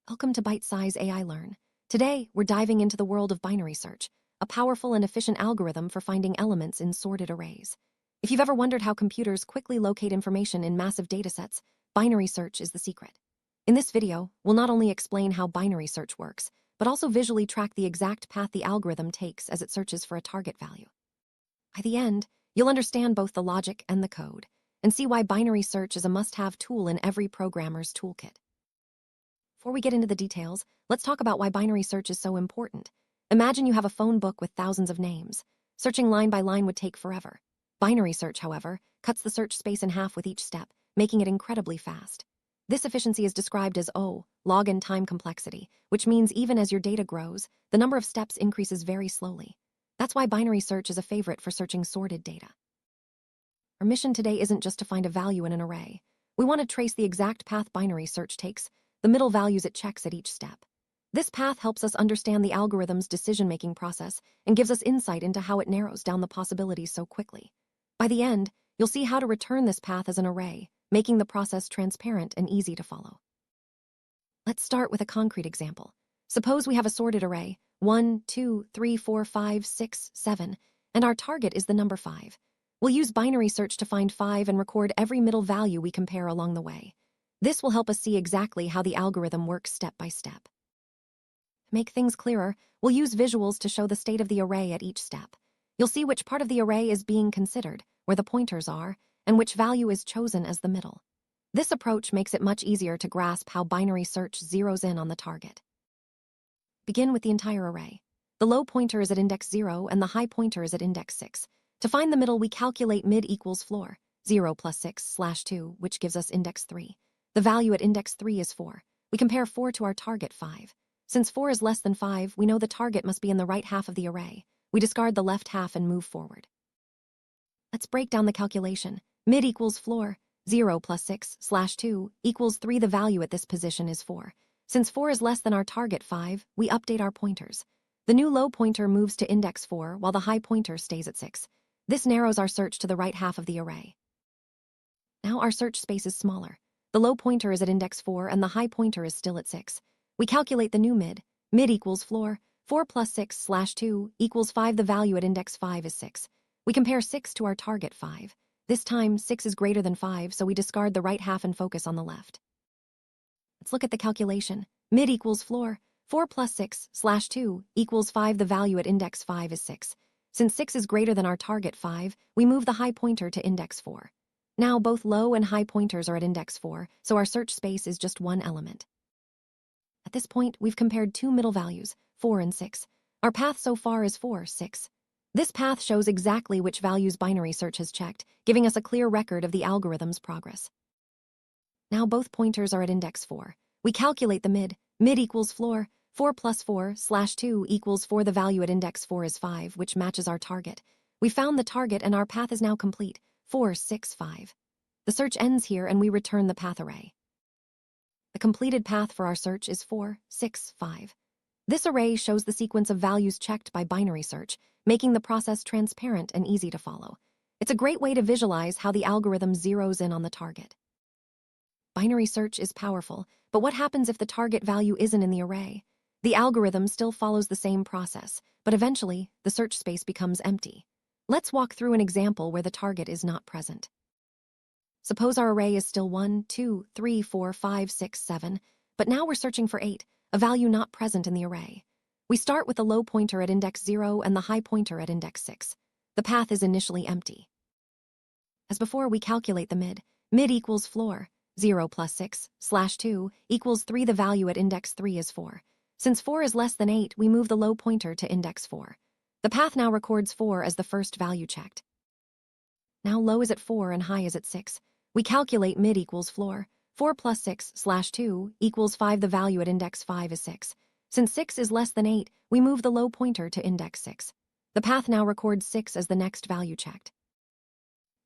Welcome to Byte-Size AI Learn. Today, we're diving into the world of binary search, a powerful and efficient algorithm for finding elements in sorted arrays. If you've ever wondered how computers quickly locate information in massive datasets, binary search is the secret. In this video, we'll not only explain how binary search works, but also visually track the exact path the algorithm takes as it searches for a target value. By the end, you'll understand both the logic and the code, and see why binary search is a must-have tool in every programmer's toolkit. Before we get into the details, let's talk about why binary search is so important. Imagine you have a phone book with thousands of names. Searching line by line would take forever. Binary search, however, cuts the search space in half with each step, making it incredibly fast. This efficiency is described as log n time complexity, which means even as your data grows, the number of steps increases very slowly. That's why binary search is a favorite for searching sorted data. Our mission today isn't just to find a value in an array. We want to trace the exact path binary search takes, the middle values it checks at each step. This path helps us understand the algorithm's decision-making process and gives us insight into how it narrows down the possibilities so quickly. By the end, you'll see how to return this path as an array, making the process transparent and easy to follow. Let's start with a concrete example. Suppose we have a sorted array, 1, 2, 3, 4, 5, 6, 7, and our target is the number 5. We'll use binary search to find 5 and record every middle value we compare along the way. This will help us see exactly how the algorithm works step by step. To make things clearer, we'll use visuals to show the state of the array at each step. You'll see which part of the array is being considered, where the pointers are, and which value is chosen as the middle. This approach makes it much easier to grasp how binary search zeroes in on the target. Begin with the entire array. The low pointer is at index 0 and the high pointer is at index 6. To find the middle, we calculate mid equals floor, 0 plus 6/2, which gives us index 3. The value at index 3 is 4. We compare 4 to our target 5. Since 4 is less than 5, we know the target must be in the right half of the array. We discard the left half and move forward. Let's break down the calculation. Mid equals floor, 0 plus 6/2 equals 3. The value at this position is 4. Since 4 is less than our target 5, we update our pointers. The new low pointer moves to index 4 while the high pointer stays at 6. This narrows our search to the right half of the array. Now our search space is smaller. The low pointer is at index 4 and the high pointer is still at 6. We calculate the new mid. Mid equals floor, 4 plus 6/2 equals 5. The value at index 5 is 6. We compare 6 to our target 5. This time, 6 is greater than 5, so we discard the right half and focus on the left. Let's look at the calculation. Mid equals floor, 4 plus 6/2 equals 5. The value at index 5 is 6. Since 6 is greater than our target 5, we move the high pointer to index 4. Now both low and high pointers are at index 4, so our search space is just one element. At this point, we've compared two middle values, 4 and 6. Our path so far is 4, 6. This path shows exactly which values binary search has checked, giving us a clear record of the algorithm's progress. Now both pointers are at index 4. We calculate the mid. Mid equals floor, 4 plus 4/2 equals 4. The value at index 4 is 5, which matches our target. We found the target and our path is now complete. 4, 6, 5. The search ends here and we return the path array. The completed path for our search is 4, 6, 5. This array shows the sequence of values checked by binary search, making the process transparent and easy to follow. It's a great way to visualize how the algorithm zeroes in on the target. Binary search is powerful, but what happens if the target value isn't in the array? The algorithm still follows the same process, but eventually, the search space becomes empty. Let's walk through an example where the target is not present. Suppose our array is still 1, 2, 3, 4, 5, 6, 7, but now we're searching for 8, a value not present in the array. We start with the low pointer at index 0 and the high pointer at index 6. The path is initially empty. As before, we calculate the mid. Mid equals floor, 0 plus 6/2 equals 3. The value at index 3 is 4. Since 4 is less than 8, we move the low pointer to index 4. The path now records 4 as the first value checked. Now low is at 4 and high is at 6. We calculate mid equals floor, 4 plus 6/2 equals 5. The value at index 5 is 6. Since 6 is less than 8, we move the low pointer to index 6. The path now records 6 as the next value checked.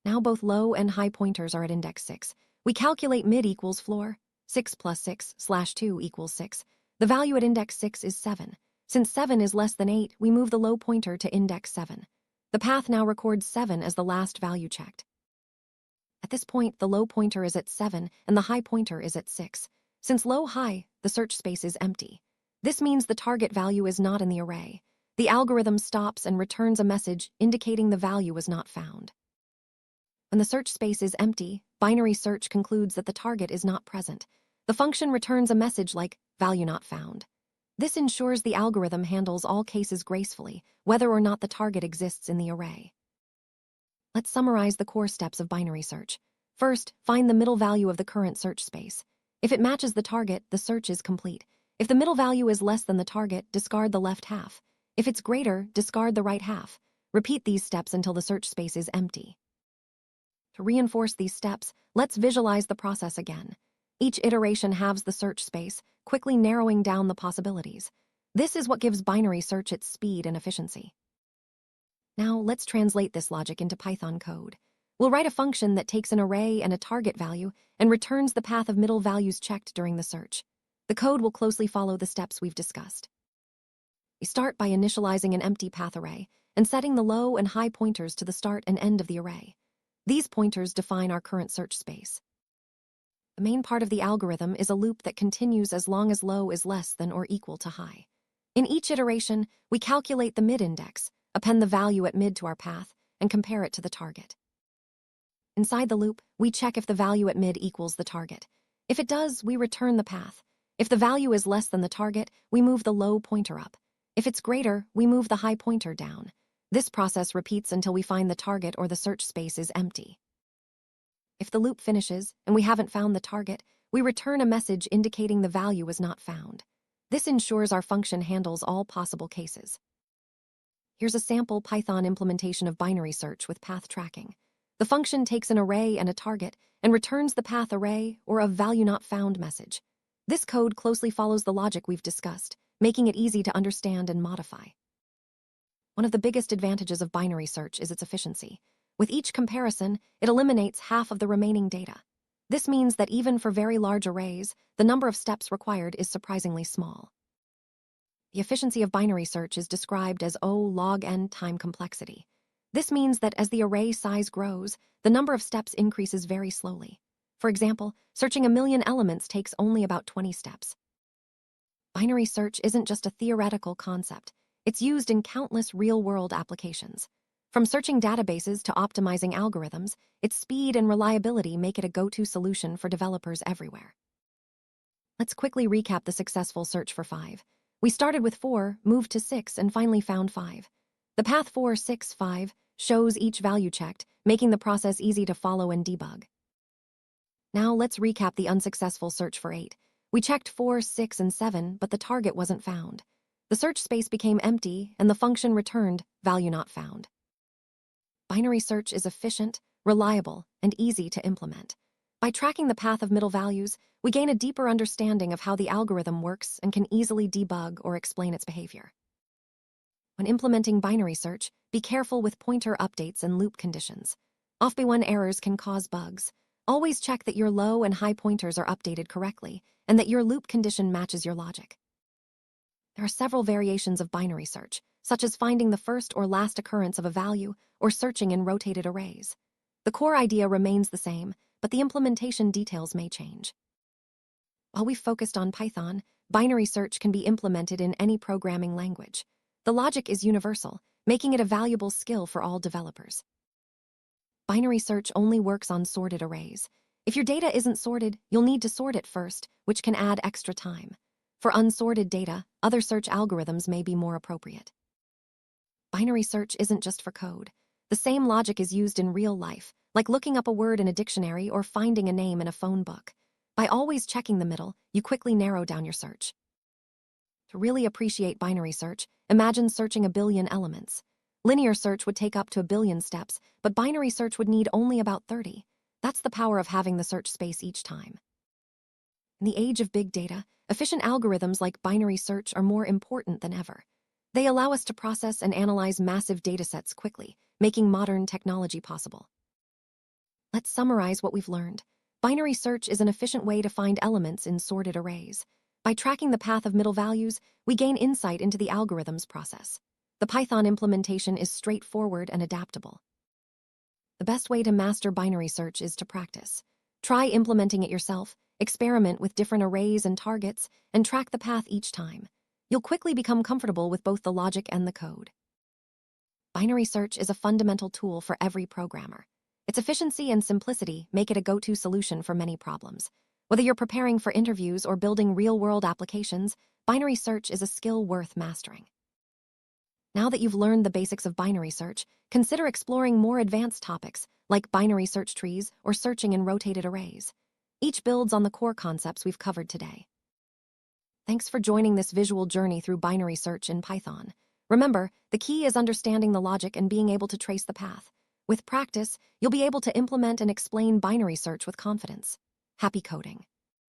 Now both low and high pointers are at index 6. We calculate mid equals floor, 6 plus 6/2 equals 6. The value at index 6 is 7. Since 7 is less than 8, we move the low pointer to index 7. The path now records 7 as the last value checked. At this point, the low pointer is at 7 and the high pointer is at 6. Since low-high, the search space is empty. This means the target value is not in the array. The algorithm stops and returns a message indicating the value was not found. When the search space is empty, binary search concludes that the target is not present. The function returns a message like value not found. This ensures the algorithm handles all cases gracefully, whether or not the target exists in the array. Let's summarize the core steps of binary search. First, find the middle value of the current search space. If it matches the target, the search is complete. If the middle value is less than the target, discard the left half. If it's greater, discard the right half. Repeat these steps until the search space is empty. To reinforce these steps, let's visualize the process again. Each iteration halves the search space, quickly narrowing down the possibilities. This is what gives binary search its speed and efficiency. Now, let's translate this logic into Python code. We'll write a function that takes an array and a target value and returns the path of middle values checked during the search. The code will closely follow the steps we've discussed. We start by initializing an empty path array and setting the low and high pointers to the start and end of the array. These pointers define our current search space. The main part of the algorithm is a loop that continues as long as low is less than or equal to high. In each iteration, we calculate the mid-index, append the value at mid to our path, and compare it to the target. Inside the loop, we check if the value at mid equals the target. If it does, we return the path. If the value is less than the target, we move the low pointer up. If it's greater, we move the high pointer down. This process repeats until we find the target or the search space is empty. If the loop finishes and we haven't found the target, we return a message indicating the value was not found. This ensures our function handles all possible cases. Here's a sample Python implementation of binary search with path tracking. The function takes an array and a target and returns the path array or a value not found message. This code closely follows the logic we've discussed, making it easy to understand and modify. One of the biggest advantages of binary search is its efficiency. With each comparison, it eliminates half of the remaining data. This means that even for very large arrays, the number of steps required is surprisingly small. The efficiency of binary search is described as O log n time complexity. This means that as the array size grows, the number of steps increases very slowly. For example, searching 1,000,000 elements takes only about 20 steps. Binary search isn't just a theoretical concept. It's used in countless real-world applications. From searching databases to optimizing algorithms, its speed and reliability make it a go-to solution for developers everywhere. Let's quickly recap the successful search for 5. We started with 4, moved to 6, and finally found 5. The path 4, 6, 5 shows each value checked, making the process easy to follow and debug. Now let's recap the unsuccessful search for 8. We checked 4, 6, and 7, but the target wasn't found. The search space became empty, and the function returned value not found. Binary search is efficient, reliable, and easy to implement. By tracking the path of middle values, we gain a deeper understanding of how the algorithm works and can easily debug or explain its behavior. When implementing binary search, be careful with pointer updates and loop conditions. Off-by-one errors can cause bugs. Always check that your low and high pointers are updated correctly and that your loop condition matches your logic. There are several variations of binary search, such as finding the first or last occurrence of a value or searching in rotated arrays. The core idea remains the same, but the implementation details may change. While we've focused on Python, binary search can be implemented in any programming language. The logic is universal, making it a valuable skill for all developers. Binary search only works on sorted arrays. If your data isn't sorted, you'll need to sort it first, which can add extra time. For unsorted data, other search algorithms may be more appropriate. Binary search isn't just for code. The same logic is used in real life, like looking up a word in a dictionary or finding a name in a phone book. By always checking the middle, you quickly narrow down your search. To really appreciate binary search, imagine searching 1 billion elements. Linear search would take up to 1 billion steps, but binary search would need only about 30. That's the power of having the search space each time. In the age of big data, efficient algorithms like binary search are more important than ever. They allow us to process and analyze massive datasets quickly, making modern technology possible. Let's summarize what we've learned. Binary search is an efficient way to find elements in sorted arrays. By tracking the path of middle values, we gain insight into the algorithm's process. The Python implementation is straightforward and adaptable. The best way to master binary search is to practice. Try implementing it yourself, experiment with different arrays and targets, and track the path each time. You'll quickly become comfortable with both the logic and the code. Binary search is a fundamental tool for every programmer. Its efficiency and simplicity make it a go-to solution for many problems. Whether you're preparing for interviews or building real-world applications, binary search is a skill worth mastering. Now that you've learned the basics of binary search, consider exploring more advanced topics like binary search trees or searching in rotated arrays. Each builds on the core concepts we've covered today. Thanks for joining this visual journey through binary search in Python. Remember, the key is understanding the logic and being able to trace the path. With practice, you'll be able to implement and explain binary search with confidence. Happy coding!